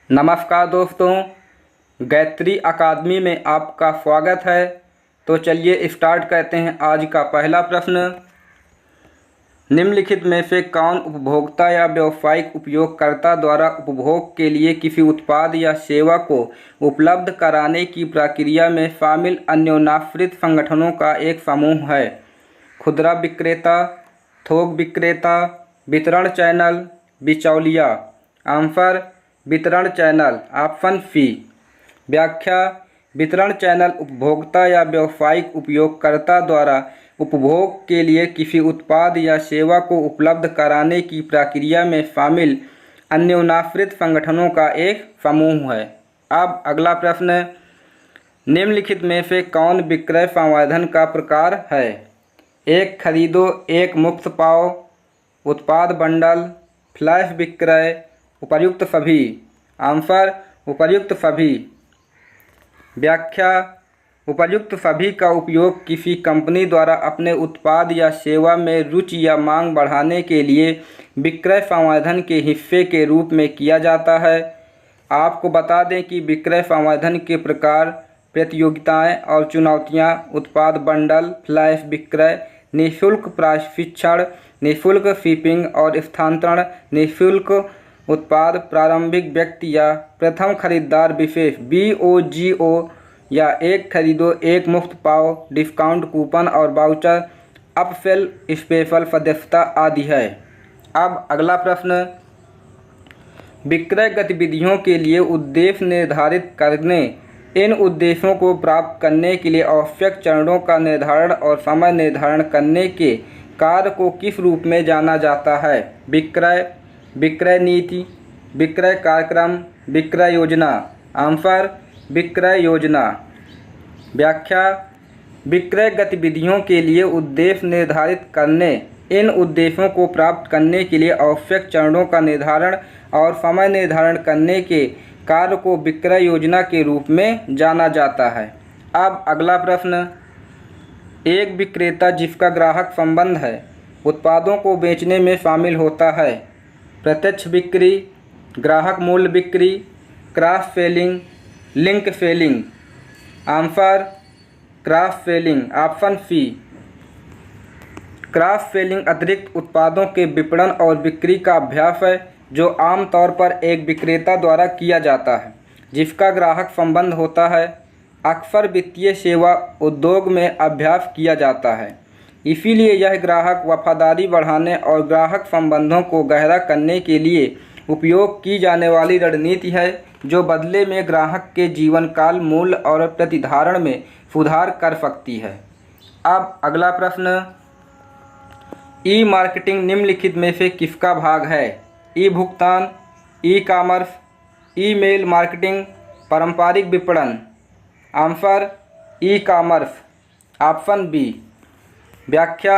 नमस्कार दोस्तों, गायत्री अकादमी में आपका स्वागत है। तो चलिए स्टार्ट करते हैं। आज का पहला प्रश्न, निम्नलिखित में से कौन उपभोक्ता या व्यावसायिक उपयोगकर्ता द्वारा उपभोग के लिए किसी उत्पाद या सेवा को उपलब्ध कराने की प्रक्रिया में शामिल अन्योन्याश्रित संगठनों का एक समूह है? खुदरा विक्रेता, थोक विक्रेता, वितरण चैनल, बिचौलिया। आंसर वितरण चैनल, ऑप्शन सी। व्याख्या, वितरण चैनल उपभोक्ता या व्यावसायिक उपयोगकर्ता द्वारा उपभोग के लिए किसी उत्पाद या सेवा को उपलब्ध कराने की प्रक्रिया में शामिल अन्योन्याश्रित संगठनों का एक समूह है। अब अगला प्रश्न, निम्नलिखित में से कौन विक्रय संवर्धन का प्रकार है? एक खरीदो एक मुफ्त पाओ, उत्पाद बंडल, फ्लैश विक्रय, उपर्युक्त सभी। आंसर उपर्युक्त सभी। व्याख्या, उपर्युक्त सभी का उपयोग किसी कंपनी द्वारा अपने उत्पाद या सेवा में रुचि या मांग बढ़ाने के लिए विक्रय संवर्धन के हिस्से के रूप में किया जाता है। आपको बता दें कि विक्रय संवर्धन के प्रकार, प्रतियोगिताएं और चुनौतियां उत्पाद बंडल, फ्लैश विक्रय, निःशुल्क प्रशिक्षण, निःशुल्क शिपिंग और स्थानांतरण, निःशुल्क उत्पाद, प्रारंभिक व्यक्ति या प्रथम खरीदार विशेष BOGO या एक खरीदो एक मुफ्त पाओ, डिस्काउंट कूपन और वाउचर, अपसेल स्पेशल सदस्यता आदि है। अब अगला प्रश्न, विक्रय गतिविधियों के लिए उद्देश्य निर्धारित करने, इन उद्देश्यों को प्राप्त करने के लिए आवश्यक चरणों का निर्धारण और समय निर्धारण करने के कार्य को किस रूप में जाना जाता है? विक्रय, विक्रय नीति, विक्रय कार्यक्रम, विक्रय योजना। आंसर विक्रय योजना। व्याख्या, विक्रय गतिविधियों के लिए उद्देश्य निर्धारित करने, इन उद्देश्यों को प्राप्त करने के लिए आवश्यक चरणों का निर्धारण और समय निर्धारण करने के कार्य को विक्रय योजना के रूप में जाना जाता है। अब अगला प्रश्न, एक विक्रेता जिसका ग्राहक संबंध है उत्पादों को बेचने में शामिल होता है? प्रत्यक्ष बिक्री, ग्राहक मूल्य बिक्री, cross selling, link selling. Answer cross selling, option C. Cross selling अतिरिक्त उत्पादों के विपणन और बिक्री का अभ्यास है जो आमतौर पर एक विक्रेता द्वारा किया जाता है जिसका ग्राहक संबंध होता है। अक्सर वित्तीय सेवा उद्योग में अभ्यास किया जाता है, इसीलिए यह ग्राहक वफादारी बढ़ाने और ग्राहक संबंधों को गहरा करने के लिए उपयोग की जाने वाली रणनीति है जो बदले में ग्राहक के जीवन काल, मूल्य और प्रतिधारण में सुधार कर सकती है। अब अगला प्रश्न, ई मार्केटिंग निम्नलिखित में से किसका भाग है? ई भुगतान, ई कॉमर्स, ईमेल मार्केटिंग, पारंपरिक विपणन। Answer e commerce, option B. व्याख्या,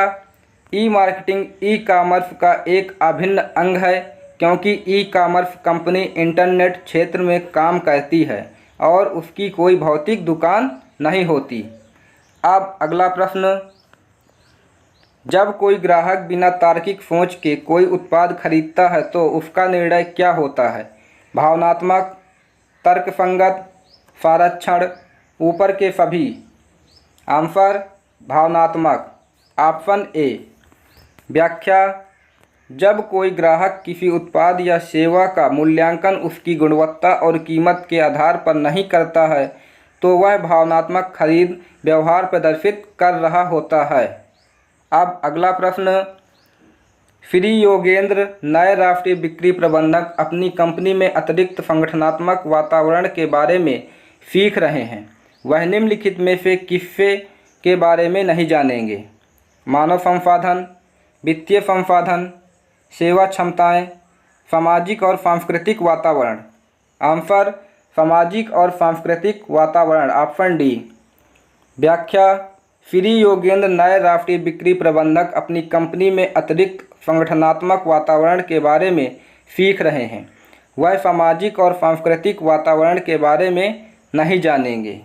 ई मार्केटिंग ई कॉमर्स का एक अभिन्न अंग है क्योंकि ई कॉमर्स कंपनी इंटरनेट क्षेत्र में काम करती है और उसकी कोई भौतिक दुकान नहीं होती। अब अगला प्रश्न, जब कोई ग्राहक बिना तार्किक सोच के कोई उत्पाद खरीदता है तो उसका निर्णय क्या होता है? भावनात्मक, तर्कसंगत, संरक्षण, ऊपर के सभी। आंसर भावनात्मक, ऑप्शन ए। व्याख्या, जब कोई ग्राहक किसी उत्पाद या सेवा का मूल्यांकन उसकी गुणवत्ता और कीमत के आधार पर नहीं करता है तो वह भावनात्मक खरीद व्यवहार प्रदर्शित कर रहा होता है। अब अगला प्रश्न, श्री योगेंद्र नए राष्ट्रीय बिक्री प्रबंधक अपनी कंपनी में अतिरिक्त संगठनात्मक वातावरण के बारे में सीख रहे हैं। वह निम्नलिखित में से किससे के बारे में नहीं जानेंगे? मानव संसाधन, वित्तीय संसाधन, सेवा क्षमताएं, सामाजिक और सांस्कृतिक वातावरण। आंसर सामाजिक और सांस्कृतिक वातावरण, ऑप्शन डी। व्याख्या, श्री योगेंद्र नए राष्ट्रीय बिक्री प्रबंधक अपनी कंपनी में अतिरिक्त संगठनात्मक वातावरण के बारे में सीख रहे हैं। वह सामाजिक और सांस्कृतिक वातावरण के बारे में नहीं जानेंगे।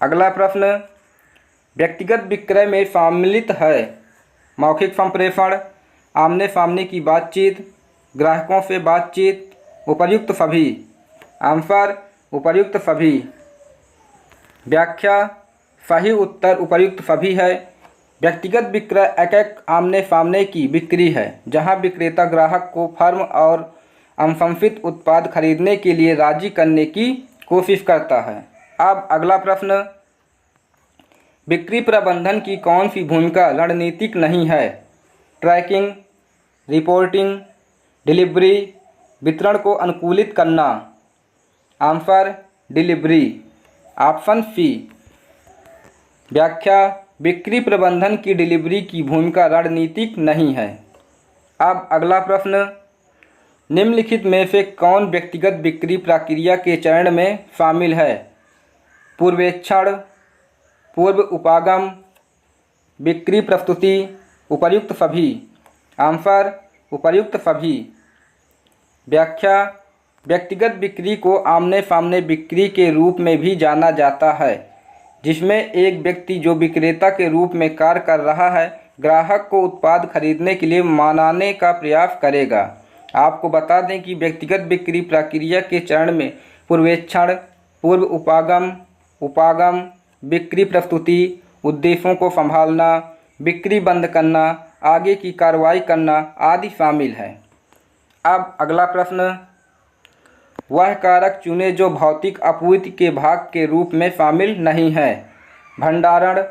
अगला प्रश्न, व्यक्तिगत विक्रय में सम्मिलित है मौखिक संप्रेषण, आमने सामने की बातचीत, ग्राहकों से बातचीत, उपर्युक्त सभी। आंसर उपर्युक्त सभी। व्याख्या सही उत्तर उपर्युक्त सभी है। व्यक्तिगत विक्रय एक आमने सामने की बिक्री है जहां विक्रेता ग्राहक को फर्म और अनुशंसित उत्पाद खरीदने के लिए राजी करने की कोशिश करता है। अब अगला प्रश्न, बिक्री प्रबंधन की कौन सी भूमिका रणनीतिक नहीं है? ट्रैकिंग, रिपोर्टिंग, डिलीवरी, वितरण को अनुकूलित करना। Answer delivery, option C. व्याख्या बिक्री प्रबंधन की डिलीवरी की भूमिका रणनीतिक नहीं है। अब अगला प्रश्न, निम्नलिखित में से कौन व्यक्तिगत बिक्री प्रक्रिया के चरण में शामिल है? पूर्वेक्षण, पूर्व उपागम, बिक्री प्रस्तुति, उपर्युक्त सभी। आंसर उपर्युक्त सभी। व्याख्या व्यक्तिगत बिक्री को आमने सामने बिक्री के रूप में भी जाना जाता है जिसमें एक व्यक्ति जो विक्रेता के रूप में कार्य कर रहा है ग्राहक को उत्पाद खरीदने के लिए मनाने का प्रयास करेगा। आपको बता दें कि व्यक्तिगत बिक्री प्रक्रिया के चरण में पूर्वेक्षण, पूर्व उपागम, उपागम, बिक्री प्रस्तुति, उद्देश्यों को संभालना, बिक्री बंद करना, आगे की कार्रवाई करना आदि शामिल है। अब अगला प्रश्न, वह कारक चुनें जो भौतिक आपूर्ति के भाग के रूप में शामिल नहीं है। भंडारण,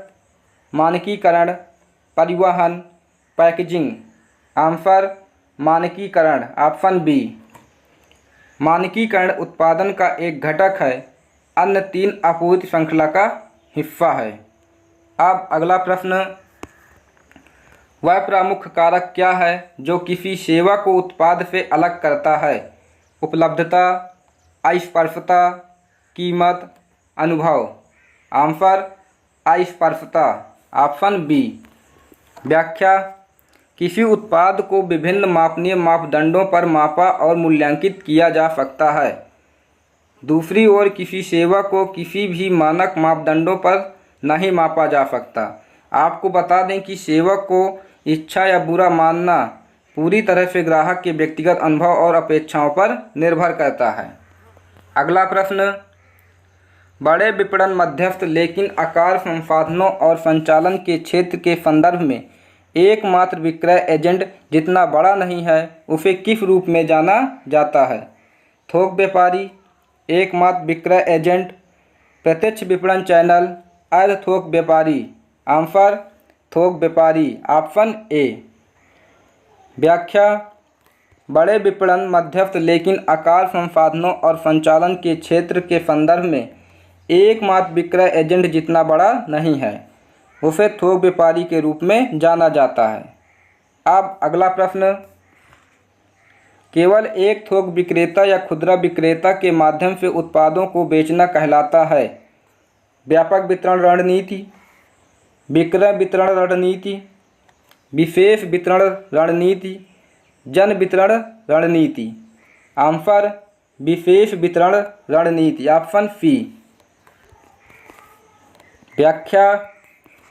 मानकीकरण, परिवहन, पैकेजिंग। आंसर मानकीकरण, ऑप्शन बी। मानकीकरण उत्पादन का एक घटक है, अन्य तीन आपूर्ति श्रृंखला का हिस्सा है। अब अगला प्रश्न, वह प्रमुख कारक क्या है जो किसी सेवा को उत्पाद से अलग करता है? उपलब्धता, अस्पर्शता, कीमत, अनुभव। आंसर अस्पर्शता, ऑप्शन बी। व्याख्या किसी उत्पाद को विभिन्न मापनीय मापदंडों पर मापा और मूल्यांकित किया जा सकता है। दूसरी ओर किसी सेवा को किसी भी मानक मापदंडों पर नहीं मापा जा सकता। आपको बता दें कि सेवा को इच्छा या बुरा मानना पूरी तरह से ग्राहक के व्यक्तिगत अनुभव और अपेक्षाओं पर निर्भर करता है। अगला प्रश्न, बड़े विपणन मध्यस्थ लेकिन आकार, संसाधनों और संचालन के क्षेत्र के संदर्भ में एकमात्र विक्रय एजेंट जितना बड़ा नहीं है उसे किस रूप में जाना जाता है? थोक व्यापारी, एकमात्र विक्रय एजेंट, प्रत्यक्ष विपणन चैनल, अर्ध थोक व्यापारी। आंसर थोक व्यापारी, ऑप्शन ए। व्याख्या बड़े विपणन मध्यस्थ लेकिन आकार, संसाधनों और संचालन के क्षेत्र के संदर्भ में एकमात्र विक्रय एजेंट जितना बड़ा नहीं है उसे थोक व्यापारी के रूप में जाना जाता है। अब अगला प्रश्न, केवल एक थोक विक्रेता या खुदरा विक्रेता के माध्यम से उत्पादों को बेचना कहलाता है? व्यापक वितरण रणनीति, विक्रय वितरण रणनीति, विशेष वितरण रणनीति, जन वितरण रणनीति। आंसर विशेष वितरण रणनीति, ऑप्शन सी। व्याख्या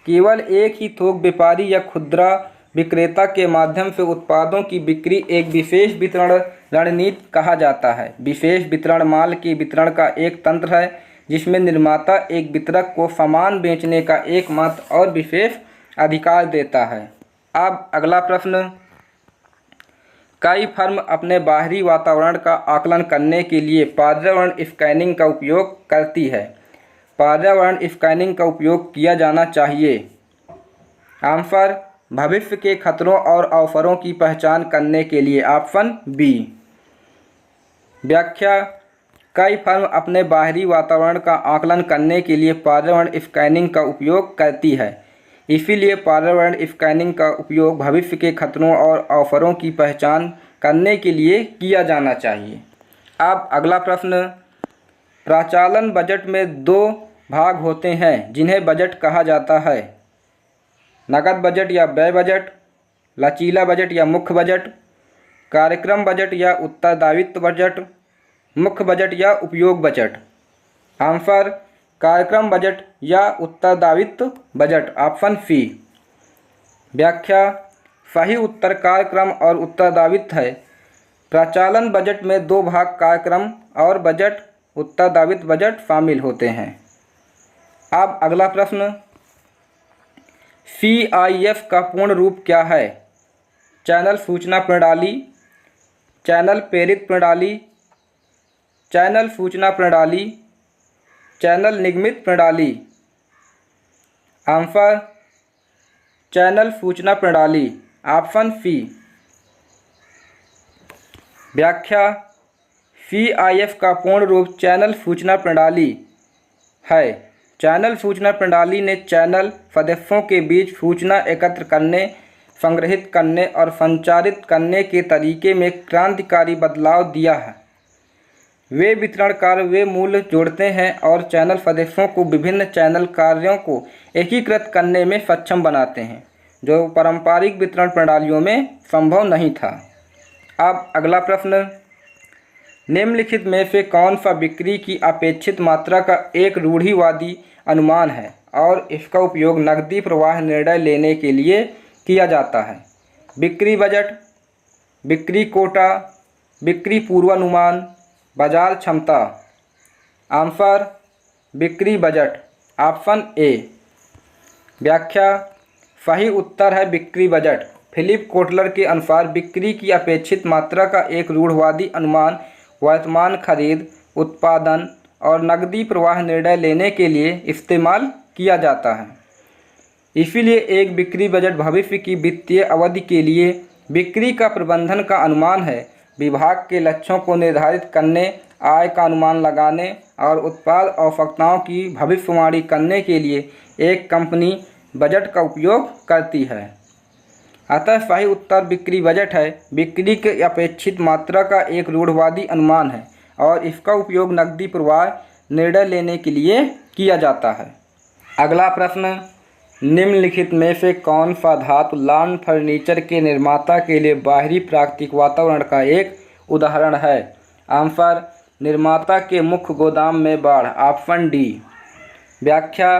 केवल एक ही थोक व्यापारी या खुदरा विक्रेता के माध्यम से उत्पादों की बिक्री एक विशेष वितरण रणनीति कहा जाता है। विशेष वितरण माल के वितरण का एक तंत्र है जिसमें निर्माता एक वितरक को सामान बेचने का एकमात्र और विशेष अधिकार देता है। अब अगला प्रश्न, कई फर्म अपने बाहरी वातावरण का आकलन करने के लिए पर्यावरण स्कैनिंग का उपयोग करती है। पर्यावरण स्कैनिंग का उपयोग किया जाना चाहिए। आंसर भविष्य के खतरों और अवसरों की पहचान करने के लिए, ऑप्शन बी। व्याख्या कई फर्म अपने बाहरी वातावरण का आकलन करने के लिए पर्यावरण स्कैनिंग का उपयोग करती है, इसीलिए पर्यावरण स्कैनिंग का उपयोग भविष्य के खतरों और अवसरों की पहचान करने के लिए किया जाना चाहिए। अब अगला प्रश्न, प्रचालन बजट में दो भाग होते हैं जिन्हें बजट कहा जाता है। नकद बजट या व्यय बजट, लचीला बजट या मुख्य बजट, कार्यक्रम बजट या उत्तरदायित्व बजट, मुख्य बजट या उपयोग बजट। आंसर कार्यक्रम बजट या उत्तरदायित्व बजट, ऑप्शन सी। व्याख्या सही उत्तर कार्यक्रम और उत्तरदायित्व है। प्रचालन बजट में 2 भाग कार्यक्रम और बजट उत्तरदायित्व बजट शामिल होते हैं। अब अगला प्रश्न, CIF का पूर्ण रूप क्या है? चैनल सूचना प्रणाली, चैनल प्रेरित प्रणाली, चैनल सूचना प्रणाली, चैनल निगमित प्रणाली। आंसर चैनल सूचना प्रणाली, ऑप्शन सी। व्याख्या, CIF का पूर्ण रूप चैनल सूचना प्रणाली है। चैनल सूचना प्रणाली ने चैनल सदस्यों के बीच सूचना एकत्र करने, संग्रहित करने और संचारित करने के तरीके में क्रांतिकारी बदलाव दिया है। वे वितरण कार्य वे मूल्य जोड़ते हैं और चैनल सदस्यों को विभिन्न चैनल कार्यों को एकीकृत करने में सक्षम बनाते हैं, जो पारंपरिक वितरण प्रणालियों में संभव नहीं था। अब अगला प्रश्न, निम्नलिखित में से कौन सा बिक्री की अपेक्षित मात्रा का एक रूढ़िवादी अनुमान है और इसका उपयोग नकदी प्रवाह निर्णय लेने के लिए किया जाता है? बिक्री बजट, बिक्री कोटा, बिक्री पूर्वानुमान, बाजार क्षमता। आंसर बिक्री बजट, ऑप्शन ए। व्याख्या, सही उत्तर है बिक्री बजट। फिलिप कोटलर के अनुसार बिक्री की अपेक्षित मात्रा का एक रूढ़िवादी अनुमान वर्तमान खरीद, उत्पादन और नकदी प्रवाह निर्णय लेने के लिए इस्तेमाल किया जाता है। इसीलिए एक बिक्री बजट भविष्य की वित्तीय अवधि के लिए बिक्री का प्रबंधन का अनुमान है। विभाग के लक्ष्यों को निर्धारित करने, आय का अनुमान लगाने और उत्पाद आवश्यकताओं की भविष्यवाणी करने के लिए एक कंपनी बजट का उपयोग करती है। अतः सही उत्तर बिक्री बजट है। बिक्री की अपेक्षित मात्रा का एक रूढ़िवादी अनुमान है और इसका उपयोग नकदी प्रवाह निर्णय लेने के लिए किया जाता है। अगला प्रश्न, निम्नलिखित में से कौन सा धातु लॉन फर्नीचर के निर्माता के लिए बाहरी प्राकृतिक वातावरण का एक उदाहरण है? आंसर निर्माता के मुख्य गोदाम में बाढ़, ऑप्शन डी। व्याख्या,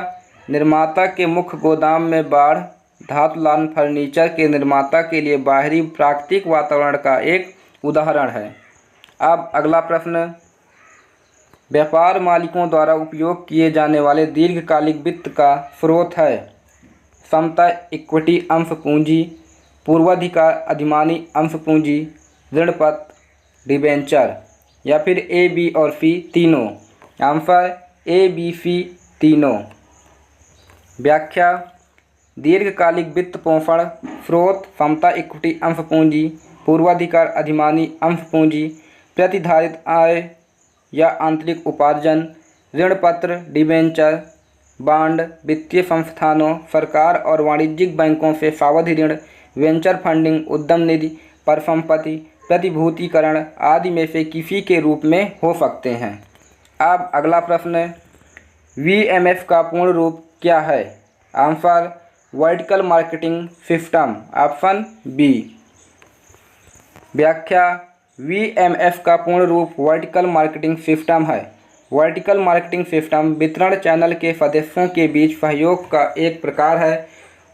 निर्माता के मुख्य गोदाम में बाढ़ धातु लॉन फर्नीचर के निर्माता के लिए बाहरी प्राकृतिक वातावरण का एक उदाहरण है। अब अगला प्रश्न, व्यापार मालिकों द्वारा उपयोग किए जाने वाले दीर्घकालिक वित्त का स्रोत है? समता इक्विटी अंश पूंजी, पूर्वाधिकार अधिमानी अंश पूंजी, ऋण पत्र, डिबेंचर, या फिर ए, बी और सी तीनों। आंसर ए, बी, सी तीनों। व्याख्या, दीर्घकालिक वित्त पोषण स्रोत समता इक्विटी अंश पूंजी, पूर्वाधिकार अधिमानी अंश पूंजी, प्रतिधारित आय या आंतरिक उपार्जन, ऋण पत्र, डिबेंचर, बांड, वित्तीय संस्थानों, सरकार और वाणिज्यिक बैंकों से सावधि ऋण, वेंचर फंडिंग, उद्यम निधि, परिसंपत्ति, प्रतिभूतिकरण आदि में से किसी के रूप में हो सकते हैं। अब अगला प्रश्न, VMS का पूर्ण रूप क्या है? Answer vertical marketing system, option B. व्याख्या, VMS का पूर्ण रूप वर्टिकल मार्केटिंग सिस्टम है। वर्टिकल मार्केटिंग सिस्टम वितरण चैनल के सदस्यों के बीच सहयोग का एक प्रकार है।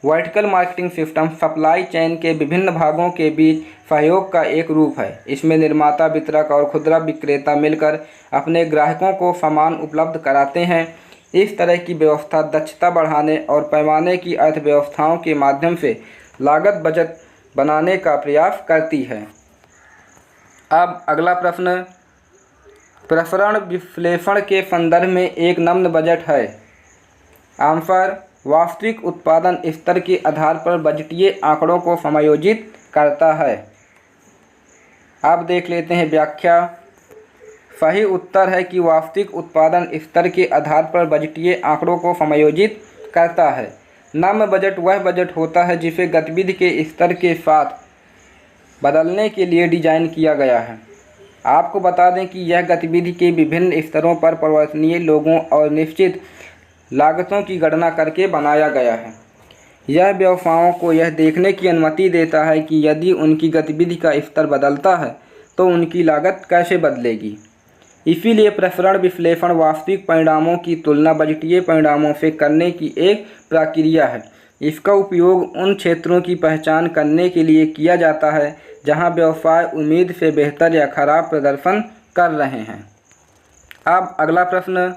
Vertical marketing system supply chain के विभिन्न भागों के बीच सहयोग का एक रूप है। इसमें निर्माता, वितरक और खुदरा विक्रेता मिलकर अपने ग्राहकों को सामान उपलब्ध कराते हैं। इस तरह की व्यवस्था दक्षता बढ़ाने और पैमाने की अर्थव्यवस्थाओं के माध्यम से लागत बचत बनाने का प्रयास करती है। अब अगला प्रश्न, प्रसरण विश्लेषण के संदर्भ में एक निम्न बजट है? आंसर वास्तविक उत्पादन स्तर के आधार पर बजटीय आंकड़ों को समायोजित करता है। अब देख लेते हैं व्याख्या। सही उत्तर है कि वास्तविक उत्पादन स्तर के आधार पर बजटीय आंकड़ों को समायोजित करता है। निम्न बजट वह बजट होता है जिसे गतिविधि के स्तर के साथ बदलने के लिए डिजाइन किया गया है। आपको बता दें कि यह गतिविधि के विभिन्न स्तरों पर परिवर्तनीय लोगों और निश्चित लागतों की गणना करके बनाया गया है। यह व्यवसायों को यह देखने की अनुमति देता है कि यदि उनकी गतिविधि का स्तर बदलता है तो उनकी लागत कैसे बदलेगी। इसीलिए प्रसरण विश्लेषण वास्तविक परिणामों की तुलना बजटीय परिणामों से करने की एक प्रक्रिया है। इसका उपयोग उन क्षेत्रों की पहचान करने के लिए किया जाता है जहां व्यवसाय उम्मीद से बेहतर या खराब प्रदर्शन कर रहे हैं। अब अगला प्रश्न,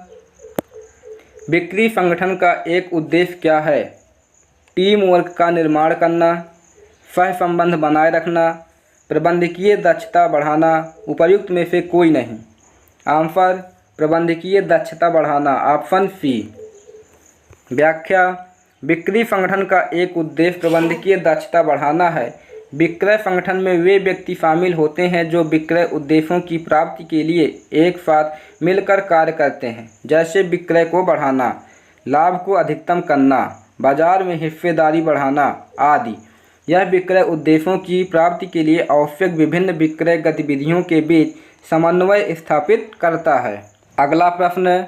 बिक्री संगठन का एक उद्देश्य क्या है? टीम वर्क का निर्माण करना, सहसंबंध बनाए रखना, प्रबंधकीय दक्षता बढ़ाना, उपर्युक्त में से कोई नहीं। आंसर प्रबंधकीय दक्षता बढ़ाना, ऑप्शन सी। व्याख्या, बिक्री संगठन का एक उद्देश्य प्रबंधकीय दक्षता बढ़ाना है। विक्रय संगठन में वे व्यक्ति शामिल होते हैं जो विक्रय उद्देश्यों की प्राप्ति के लिए एक साथ मिलकर कार्य करते हैं, जैसे विक्रय को बढ़ाना, लाभ को अधिकतम करना, बाजार में हिस्सेदारी बढ़ाना आदि। यह विक्रय उद्देश्यों की प्राप्ति के लिए आवश्यक विभिन्न विक्रय गतिविधियों के बीच समन्वय स्थापित करता है। अगला प्रश्न,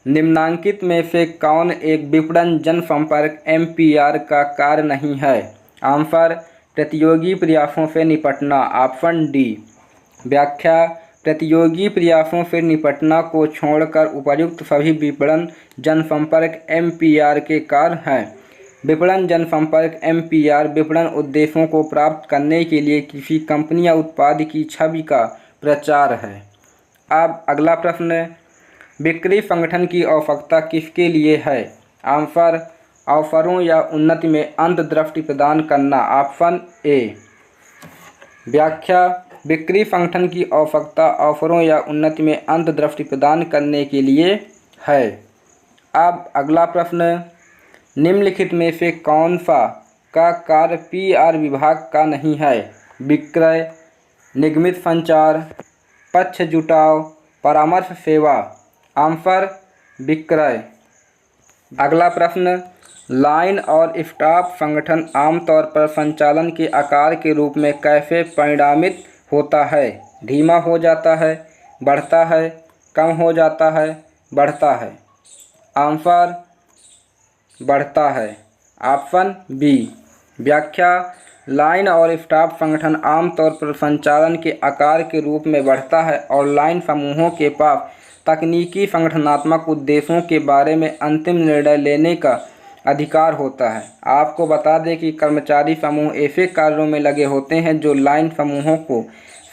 निम्नांकित में से कौन एक विपणन जनसंपर्क MPR का कार्य नहीं है? आंसर प्रतियोगी प्रयासों से निपटना, ऑप्शन डी। व्याख्या, प्रतियोगी प्रयासों से निपटना को छोड़कर उपर्युक्त सभी विपणन जनसंपर्क MPR के कार्य हैं। विपणन जनसंपर्क MPR विपणन उद्देश्यों को प्राप्त करने के लिए किसी कंपनी या उत्पाद की छवि का प्रचार है। अब अगला प्रश्न, बिक्री संगठन की आवश्यकता किसके लिए है? आंसर अवसरों या उन्नति में अंतर्दृष्टि प्रदान करना, ऑप्शन ए। व्याख्या, बिक्री संगठन की आवश्यकता अवसरों या उन्नति में अंतर्दृष्टि प्रदान करने के लिए है। अब अगला प्रश्न, निम्नलिखित में से कौन सा का कार्य PR विभाग का नहीं है? विक्रय, निगमित संचार, पक्ष जुटाव, परामर्श सेवा। आंसर विक्रय। अगला प्रश्न, लाइन और स्टाफ संगठन आमतौर पर संचालन के आकार के रूप में कैसे परिणामित होता है? धीमा हो जाता है, बढ़ता है, कम हो जाता है, बढ़ता है। आंसर बढ़ता है, ऑप्शन बी। व्याख्या, लाइन और स्टाफ संगठन आमतौर पर संचालन के आकार के रूप में बढ़ता है और लाइन समूहों के पास तकनीकी संगठनात्मक उद्देश्यों के बारे में अंतिम निर्णय लेने का अधिकार होता है। आपको बता दें कि कर्मचारी समूह ऐसे कार्यों में लगे होते हैं जो लाइन समूहों को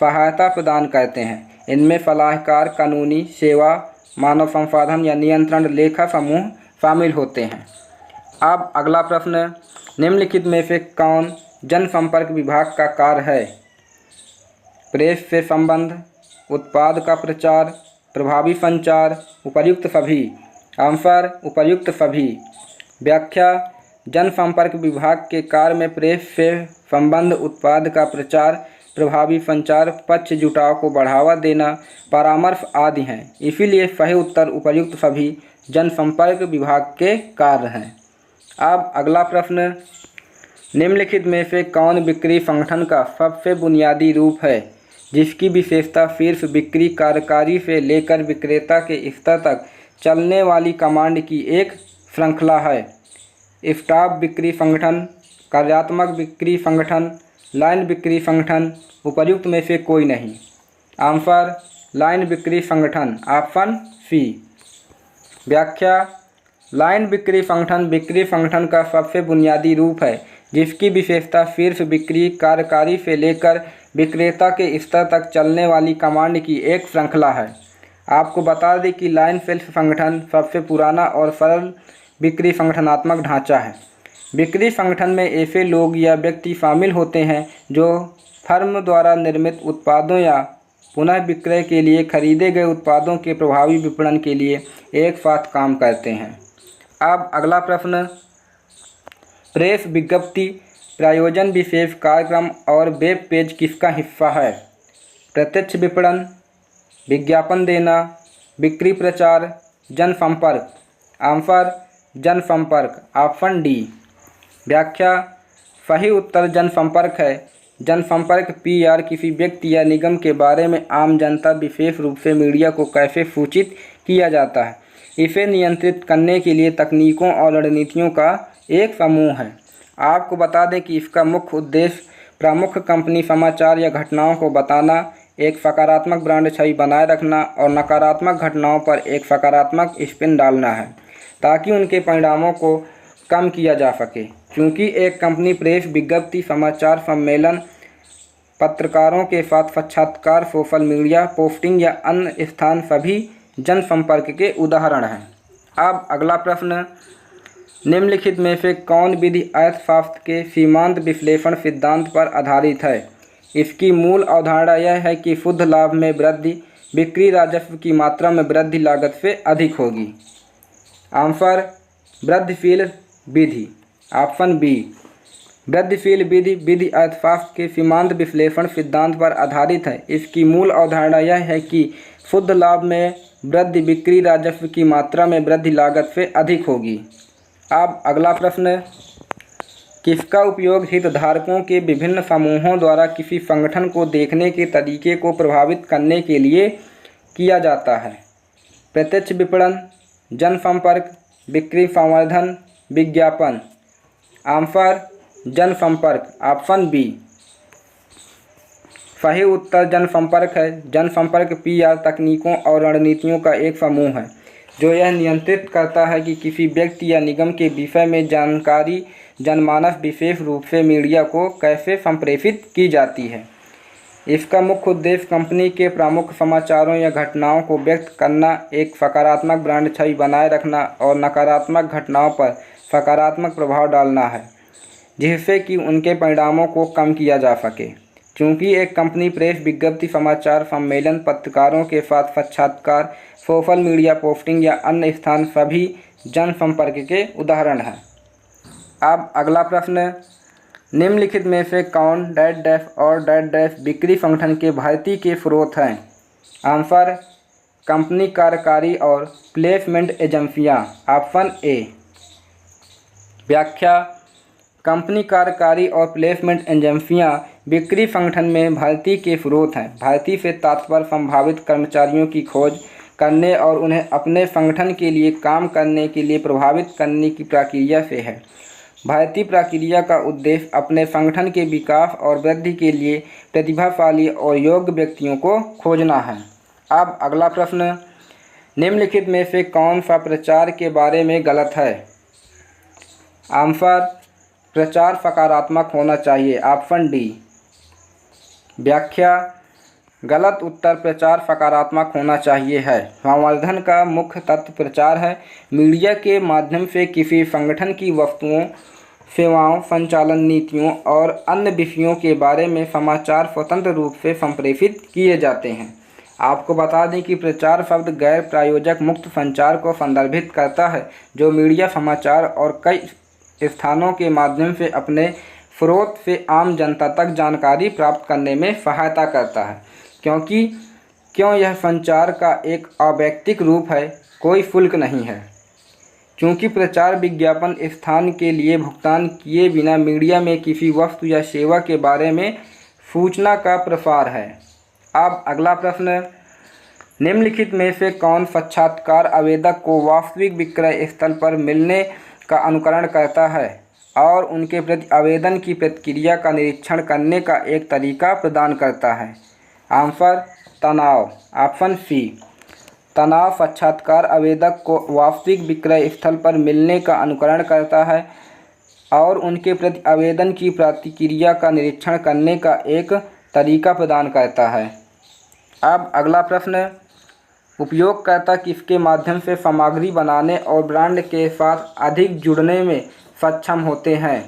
सहायता प्रदान करते हैं। इनमें सलाहकार, कानूनी सेवा, मानव संसाधन या नियंत्रण लेखा समूह शामिल होते हैं। अब अगला प्रश्न, निम्नलिखित में से कौन जनसंपर्क विभाग का कार्य है? प्रेस से संबंध, उत्पाद का प्रचार, प्रभावी संचार, उपर्युक्त सभी। आंसर उपर्युक्त सभी। व्याख्या, जनसंपर्क विभाग के कार्य में प्रेस से संबंध, उत्पाद का प्रचार, प्रभावी संचार, पक्ष जुटाव को बढ़ावा देना, परामर्श आदि हैं। इसीलिए सही उत्तर उपर्युक्त सभी जनसंपर्क विभाग के कार्य हैं। अब अगला प्रश्न, निम्नलिखित में से कौन बिक्री संगठन का सबसे बुनियादी रूप है जिसकी विशेषता सिर्फ बिक्री कार्यकारी से लेकर विक्रेता के स्तर तक चलने वाली कमांड की एक श्रृंखला है? स्टाफ बिक्री संगठन, कार्यात्मक बिक्री संगठन, लाइन बिक्री संगठन, उपर्युक्त में से कोई नहीं। आंसर लाइन बिक्री संगठन, ऑप्शन सी। व्याख्या, लाइन बिक्री संगठन का सबसे बुनियादी रूप है जिसकी विशेषता सिर्फ बिक्री कार्यकारी से लेकर विक्रेता के स्तर तक चलने वाली कमांड की एक श्रृंखला है। आपको बता दें कि लाइन सेल्स संगठन सबसे पुराना और सरल बिक्री संगठनात्मक ढांचा है। बिक्री संगठन में ऐसे लोग या व्यक्ति शामिल होते हैं जो फर्म द्वारा निर्मित उत्पादों या पुनः विक्रय के लिए खरीदे गए उत्पादों के प्रभावी विपणन के लिए एक साथ काम करते हैं। अब अगला प्रश्न, प्रेस विज्ञप्ति, प्रायोजन, विशेष कार्यक्रम और वेब पेज किसका हिस्सा है? प्रत्यक्ष विपणन, विज्ञापन देना, बिक्री प्रचार, जनसंपर्क। आंसर जनसंपर्क, ऑप्शन डी। व्याख्या, सही उत्तर जनसंपर्क है। जनसंपर्क PR किसी व्यक्ति या निगम के बारे में आम जनता, विशेष रूप से मीडिया को कैसे सूचित किया जाता है, इसे नियंत्रित करने के लिए तकनीकों और रणनीतियों का एक समूह है। आपको बता दें कि इसका मुख्य उद्देश्य प्रमुख कंपनी समाचार या घटनाओं को बताना, एक सकारात्मक ब्रांड छवि बनाए रखना और नकारात्मक घटनाओं पर एक सकारात्मक स्पिन डालना है ताकि उनके परिणामों को कम किया जा सके। चूँकि एक कंपनी प्रेस विज्ञप्ति, समाचार सम्मेलन, पत्रकारों के साथ साक्षात्कार, सोशल मीडिया पोस्टिंग या अन्य स्थान सभी जनसंपर्क के उदाहरण हैं। अब अगला प्रश्न, निम्नलिखित में से कौन विधि अर्थशास्त्र के सीमांत विश्लेषण सिद्धांत पर आधारित है? इसकी मूल अवधारणा यह है कि शुद्ध लाभ में वृद्धि बिक्री राजस्व की मात्रा में वृद्धि लागत से अधिक होगी। आंसर, वृद्धिशील विधि, ऑप्शन बी। वृद्धिशील विधि अर्थशास्त्र के सीमांत विश्लेषण सिद्धांत पर आधारित है। इसकी मूल अवधारणा यह है कि शुद्ध लाभ में वृद्धि बिक्री राजस्व की मात्रा में वृद्धि लागत से अधिक होगी। अब अगला प्रश्न, किसका उपयोग हितधारकों के विभिन्न समूहों द्वारा किसी संगठन को देखने के तरीके को प्रभावित करने के लिए किया जाता है? प्रत्यक्ष विपणन, जनसंपर्क, बिक्री संवर्धन, विज्ञापन। आंसर, जनसंपर्क, ऑप्शन बी। सही उत्तर जनसंपर्क है। जनसंपर्क PR तकनीकों और रणनीतियों का एक समूह है जो यह नियंत्रित करता है कि किसी व्यक्ति या निगम के विषय में जानकारी जनमानस, विशेष रूप से मीडिया को कैसे संप्रेषित की जाती है। इसका मुख्य उद्देश्य कंपनी के प्रमुख समाचारों या घटनाओं को व्यक्त करना, एक सकारात्मक ब्रांड छवि बनाए रखना और नकारात्मक घटनाओं पर सकारात्मक प्रभाव डालना है जिससे कि उनके परिणामों को कम किया जा सके। चूँकि एक कंपनी प्रेस विज्ञप्ति, समाचार सम्मेलन, पत्रकारों के साथ साक्षात्कार, सोशल मीडिया पोस्टिंग या अन्य स्थान सभी जनसंपर्क के उदाहरण हैं। अब अगला प्रश्न, निम्नलिखित में से कौन और बिक्री संगठन के भर्ती के स्रोत हैं? आंसर, कंपनी कार्यकारी और प्लेसमेंट एजेंसियां, ऑप्शन ए। व्याख्या, कंपनी कार्यकारी और प्लेसमेंट एजेंसियां बिक्री संगठन में भर्ती के स्रोत हैं। भर्ती से तात्पर्य संभावित कर्मचारियों की खोज करने और उन्हें अपने संगठन के लिए काम करने के लिए प्रभावित करने की प्रक्रिया से है। भर्ती प्रक्रिया का उद्देश्य अपने संगठन के विकास और वृद्धि के लिए प्रतिभाशाली और योग्य व्यक्तियों को खोजना है। अब अगला प्रश्न, निम्नलिखित में से कौन सा प्रचार के बारे में गलत है? आंसर, प्रचार सकारात्मक होना चाहिए, ऑप्शन डी। व्याख्या, गलत उत्तर प्रचार सकारात्मक होना चाहिए है। संवर्धन का मुख्य तत्व प्रचार है। मीडिया के माध्यम से किसी संगठन की वस्तुओं, सेवाओं, संचालन नीतियों और अन्य विषयों के बारे में समाचार स्वतंत्र रूप से संप्रेषित किए जाते हैं। आपको बता दें कि प्रचार शब्द गैर प्रायोजक मुक्त संचार को संदर्भित करता है जो मीडिया, समाचार और कई स्थानों के माध्यम से अपने स्रोत से आम जनता तक जानकारी प्राप्त करने में सहायता करता है। क्यों यह संचार का एक अवैयक्तिक रूप है, कोई शुल्क नहीं है। क्योंकि प्रचार विज्ञापन स्थान के लिए भुगतान किए बिना मीडिया में किसी वस्तु या सेवा के बारे में सूचना का प्रसार है। अब अगला प्रश्न, निम्नलिखित में से कौन साक्षात्कार आवेदक को वास्तविक विक्रय स्थल पर मिलने का अनुकरण करता है और उनके प्रति आवेदन की प्रतिक्रिया का निरीक्षण करने का एक तरीका प्रदान करता है? आंसर, तनाव, ऑप्शन सी। तनाव साक्षात्कार आवेदक को वास्तविक विक्रय स्थल पर मिलने का अनुकरण करता है और उनके प्रति आवेदन की प्रतिक्रिया का निरीक्षण करने का एक तरीका प्रदान करता है। अब अगला प्रश्न, उपयोगकर्ता किसके माध्यम से सामग्री बनाने और ब्रांड के साथ अधिक जुड़ने में सक्षम होते हैं?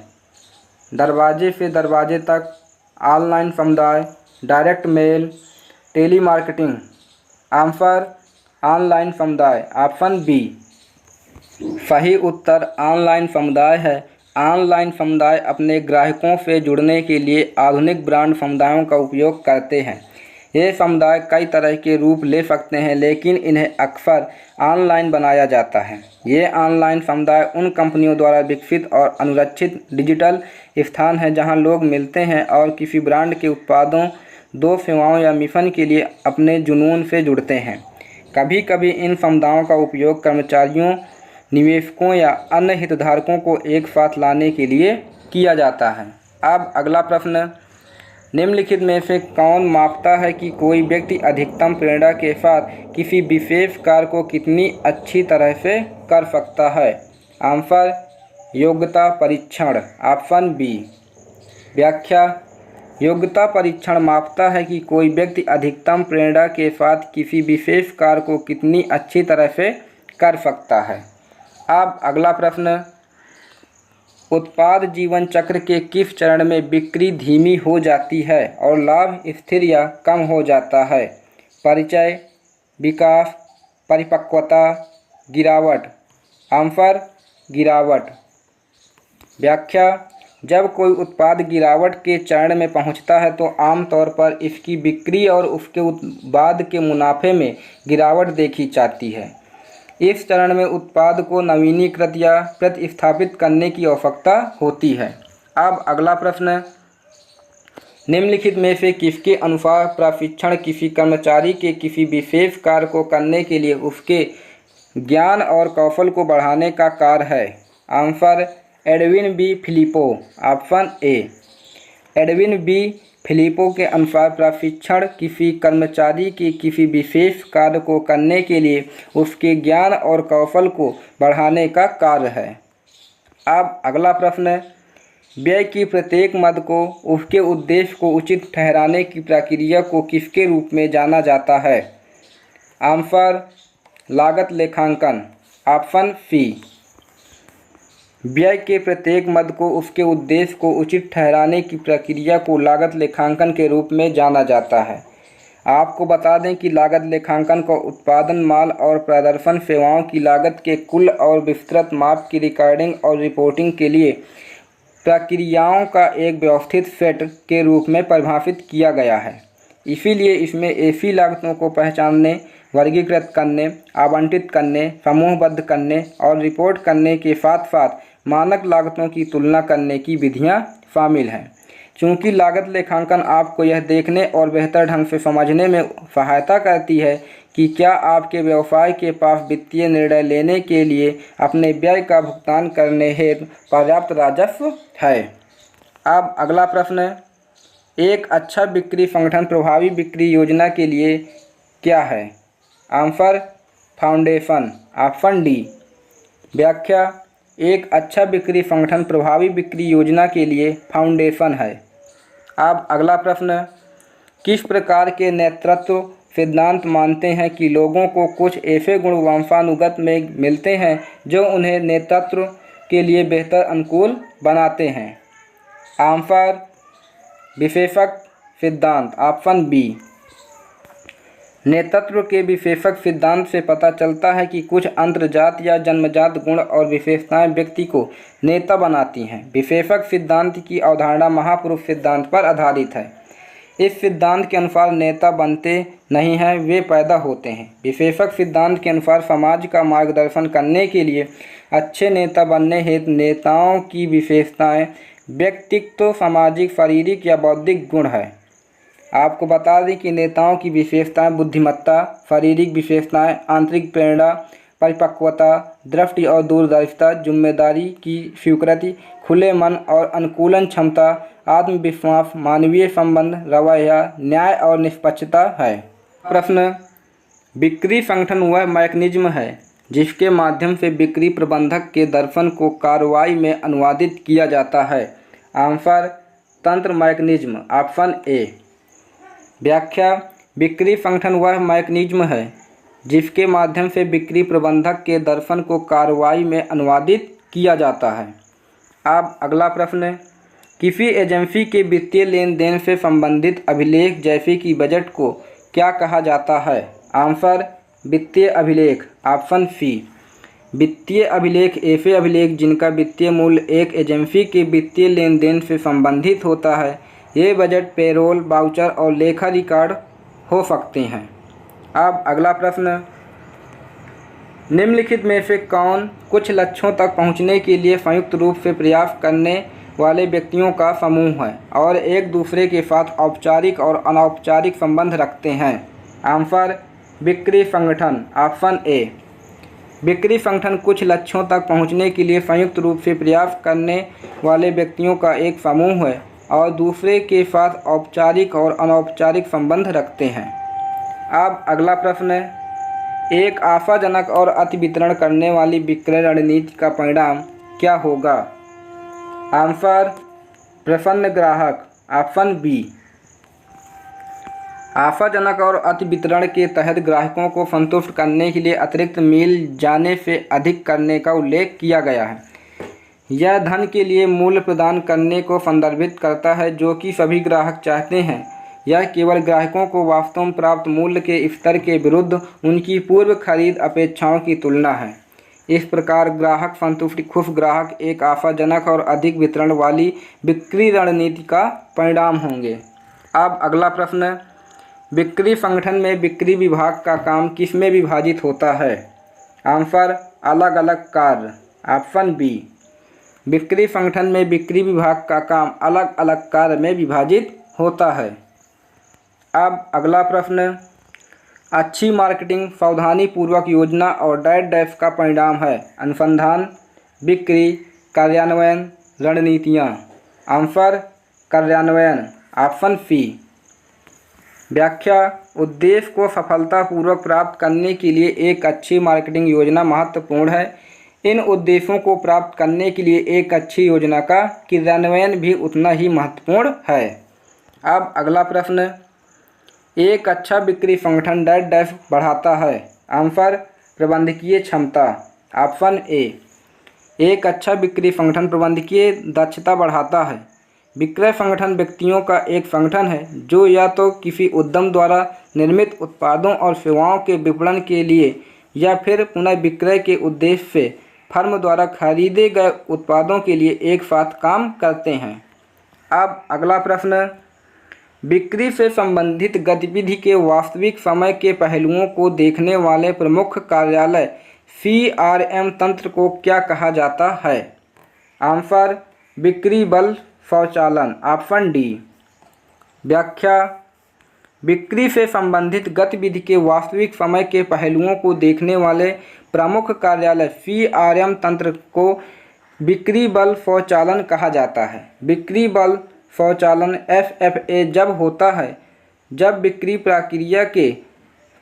दरवाजे से दरवाजे तक, ऑनलाइन समुदाय, direct mail, telemarketing. Answer, online समुदाय, ऑप्शन बी। सही उत्तर ऑनलाइन समुदाय है। ऑनलाइन समुदाय अपने ग्राहकों से जुड़ने के लिए आधुनिक ब्रांड समुदायों का उपयोग करते हैं। ये समुदाय कई तरह के रूप ले सकते हैं लेकिन इन्हें अक्सर ऑनलाइन बनाया जाता है। ये ऑनलाइन समुदाय उन कंपनियों द्वारा विकसित और अनुरक्षित डिजिटल स्थान हैं जहां लोग मिलते हैं और किसी ब्रांड के उत्पादों, दो सेवाओं या मिशन के लिए अपने जुनून से जुड़ते हैं। कभी कभी इन समुदायों का उपयोग कर्मचारियों, निवेशकों या अन्य हितधारकों को एक साथ लाने के लिए किया जाता है। अब अगला प्रश्न, निम्नलिखित में से कौन मापता है कि कोई व्यक्ति अधिकतम प्रेरणा के साथ किसी विशेष कार्य को कितनी अच्छी तरह से कर सकता है? आंसर, योग्यता परीक्षण। Option B. व्याख्या। योग्यता परीक्षण मापता है कि कोई व्यक्ति अधिकतम प्रेरणा के साथ किसी विशेष कार्य को कितनी अच्छी तरह से कर सकता है। अब अगला प्रश्न, उत्पाद जीवन चक्र के किस चरण में बिक्री धीमी हो जाती है और लाभ स्थिर या कम हो जाता है? परिचय, विकास, परिपक्वता, गिरावट। आंसर गिरावट। व्याख्या। जब कोई उत्पाद गिरावट के चरण में पहुंचता है तो आमतौर पर इसकी बिक्री और उसके उत्पाद के मुनाफे में गिरावट देखी जाती है। इस चरण में उत्पाद को नवीनीकृत या प्रतिस्थापित करने की आवश्यकता होती है। अब अगला प्रश्न, निम्नलिखित में से किसके अनुसार प्रशिक्षण किसी कर्मचारी के किसी विशेष कार्य को करने के लिए उसके ज्ञान और कौशल को बढ़ाने का कार्य है? Answer Edwin B Flippo. Option A. Edwin B Flippo के अनुसार प्रशिक्षण किसी कर्मचारी के किसी विशेष कार्य को करने के लिए उसके ज्ञान और कौशल को बढ़ाने का कार्य है। अब अगला प्रश्न, व्यय की प्रत्येक मद को उसके उद्देश्य को उचित ठहराने की प्रक्रिया को किसके रूप में जाना जाता है? आंसर लागत लेखांकन। Option C. व्यय के प्रत्येक मद को उसके उद्देश्य को उचित ठहराने की प्रक्रिया को लागत लेखांकन के रूप में जाना जाता है। आपको बता दें कि लागत लेखांकन को उत्पादन, माल और प्रदर्शन सेवाओं की लागत के कुल और विस्तृत माप की रिकॉर्डिंग और रिपोर्टिंग के लिए प्रक्रियाओं का एक व्यवस्थित सेट के रूप में परिभाषित किया गया है। इसीलिए इसमें ऐसी लागतों को पहचानने, वर्गीकृत करने, आवंटित करने, समूहबद्ध करने और रिपोर्ट करने के साथ साथ मानक लागतों की तुलना करने की विधियां शामिल हैं। चूँकि लागत लेखांकन आपको यह देखने और बेहतर ढंग से समझने में सहायता करती है कि क्या आपके व्यवसाय के पास वित्तीय निर्णय लेने के लिए अपने व्यय का भुगतान करने हेतु पर्याप्त राजस्व है। अब अगला प्रश्न, एक अच्छा बिक्री संगठन प्रभावी बिक्री योजना के लिए क्या है? Answer foundation. Option D. व्याख्या। एक अच्छा बिक्री संगठन प्रभावी बिक्री योजना के लिए फाउंडेशन है। अब अगला प्रश्न, किस प्रकार के नेतृत्व सिद्धांत मानते हैं कि लोगों को कुछ ऐसे गुण वंशानुगत में मिलते हैं जो उन्हें नेतृत्व के लिए बेहतर अनुकूल बनाते हैं? आंसर विशेषक सिद्धांत। Option B. नेतृत्व के विशेषक सिद्धांत से पता चलता है कि कुछ अंतर्जात या जन्मजात गुण और विशेषताएं व्यक्ति को नेता बनाती हैं। विशेषक सिद्धांत की अवधारणा महापुरुष सिद्धांत पर आधारित है। इस सिद्धांत के अनुसार नेता बनते नहीं हैं, वे पैदा होते हैं। विशेषक सिद्धांत के अनुसार समाज का मार्गदर्शन करने के लिए अच्छे नेता बनने हेतु नेताओं की विशेषताएं व्यक्तित्व, सामाजिक, शारीरिक या बौद्धिक गुण है। आपको बता दें कि नेताओं की विशेषताएं बुद्धिमत्ता, शारीरिक विशेषताएं आंतरिक प्रेरणा, परिपक्वता, दृष्टि और दूरदर्शिता, जिम्मेदारी की स्वीकृति, खुले मन और अनुकूलन क्षमता, आत्मविश्वास, मानवीय संबंध, रवैया, न्याय और निष्पक्षता है। प्रश्न, बिक्री संगठन वह मैकेनिज्म है जिसके माध्यम से बिक्री प्रबंधक के दर्शन को कार्रवाई में अनुवादित किया जाता है? आंसर तंत्र मैकेनिज्म। Option A. व्याख्या। बिक्री संगठन वह मैकेनिज्म है जिसके माध्यम से बिक्री प्रबंधक के दर्शन को कार्रवाई में अनुवादित किया जाता है। अब अगला प्रश्न, किसी एजेंसी के वित्तीय लेन देन से संबंधित अभिलेख जैसे कि बजट को क्या कहा जाता है? आंसर वित्तीय अभिलेख। Option C. वित्तीय अभिलेख ऐसे अभिलेख जिनका वित्तीय मूल्य एक एजेंसी के वित्तीय लेन देन से संबंधित होता है। ये बजट, पेरोल, वाउचर और लेखा रिकॉर्ड हो सकते हैं। अब अगला प्रश्न, निम्नलिखित में से कौन कुछ लक्ष्यों तक पहुंचने के लिए संयुक्त रूप से प्रयास करने वाले व्यक्तियों का समूह है और एक दूसरे के साथ औपचारिक और अनौपचारिक संबंध रखते हैं? आंसर बिक्री संगठन। Option A. बिक्री संगठन कुछ लक्ष्यों तक पहुंचने के लिए संयुक्त रूप से प्रयास करने वाले व्यक्तियों का एक समूह है और दूसरे के साथ औपचारिक और अनौपचारिक संबंध रखते हैं। अब अगला प्रश्न है, एक आशाजनक और अति वितरण करने वाली विक्रय रणनीति का परिणाम क्या होगा? आंसर प्रसन्न ग्राहक, ऑप्शन बी। आशाजनक और अति वितरण के तहत ग्राहकों को संतुष्ट करने के लिए अतिरिक्त मील जाने से अधिक करने का उल्लेख किया गया है। यह धन के लिए मूल्य प्रदान करने को संदर्भित करता है जो कि सभी ग्राहक चाहते हैं। यह केवल ग्राहकों को वास्तव में प्राप्त मूल्य के स्तर के विरुद्ध उनकी पूर्व खरीद अपेक्षाओं की तुलना है। इस प्रकार ग्राहक संतुष्टि खुश ग्राहक एक आशाजनक और अधिक वितरण वाली बिक्री रणनीति का परिणाम होंगे। अब अगला प्रश्न, बिक्री संगठन में बिक्री विभाग का काम किसमें विभाजित होता है? आंसर अलग अलग कार्य, ऑप्शन बी। बिक्री संगठन में बिक्री विभाग का काम अलग अलग कार्य में विभाजित होता है। अब अगला प्रश्न, अच्छी मार्केटिंग सावधानी पूर्वक योजना और डैश का परिणाम है। अनुसंधान, बिक्री, कार्यान्वयन, रणनीतियाँ। आंसर कार्यान्वयन, ऑप्शन सी। व्याख्या, उद्देश्य को सफलतापूर्वक प्राप्त करने के लिए एक अच्छी मार्केटिंग योजना महत्वपूर्ण है। इन उद्देश्यों को प्राप्त करने के लिए एक अच्छी योजना का क्रियान्वयन भी उतना ही महत्वपूर्ण है। अब अगला प्रश्न, एक अच्छा बिक्री संगठन डैश बढ़ाता है। आंसर प्रबंधकीय क्षमता, ऑप्शन ए। एक अच्छा बिक्री संगठन प्रबंधकीय दक्षता बढ़ाता है। विक्रय संगठन व्यक्तियों का एक संगठन है जो या तो किसी उद्यम द्वारा निर्मित उत्पादों और सेवाओं के विपणन के लिए या फिर पुनः विक्रय के उद्देश्य से फर्म द्वारा खरीदे गए उत्पादों के लिए एक साथ काम करते हैं। अब अगला प्रश्न, बिक्री से संबंधित गतिविधि के वास्तविक समय के पहलुओं को देखने वाले प्रमुख कार्यालय CRM तंत्र को क्या कहा जाता है? आंसर बिक्री बल स्वचालन, ऑप्शन डी। व्याख्या, बिक्री से संबंधित गतिविधि के वास्तविक समय के पहलुओं को देखने वाले प्रमुख कार्यालय CRM तंत्र को बिक्री बल स्वचालन कहा जाता है। बिक्री बल स्वचालन SFA जब होता है जब बिक्री प्रक्रिया के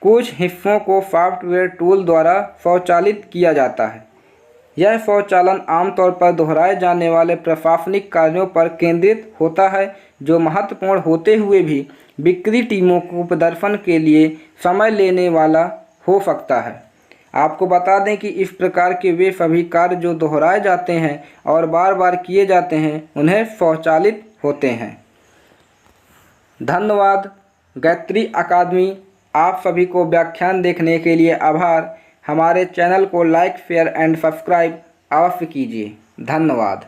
कुछ हिस्सों को सॉफ्टवेयर टूल द्वारा स्वचालित किया जाता है। यह स्वचालन आमतौर पर दोहराए जाने वाले प्रशासनिक कार्यों पर केंद्रित होता है जो महत्वपूर्ण होते हुए भी बिक्री टीमों को प्रदर्शन के लिए समय लेने वाला हो सकता है। आपको बता दें कि इस प्रकार के वे सभी कार्य जो दोहराए जाते हैं और बार बार किए जाते हैं उन्हें स्वचालित होते हैं। धन्यवाद। गायत्री अकादमी, आप सभी को व्याख्यान देखने के लिए आभार। हमारे चैनल को लाइक, शेयर एंड सब्सक्राइब अवश्य कीजिए। धन्यवाद।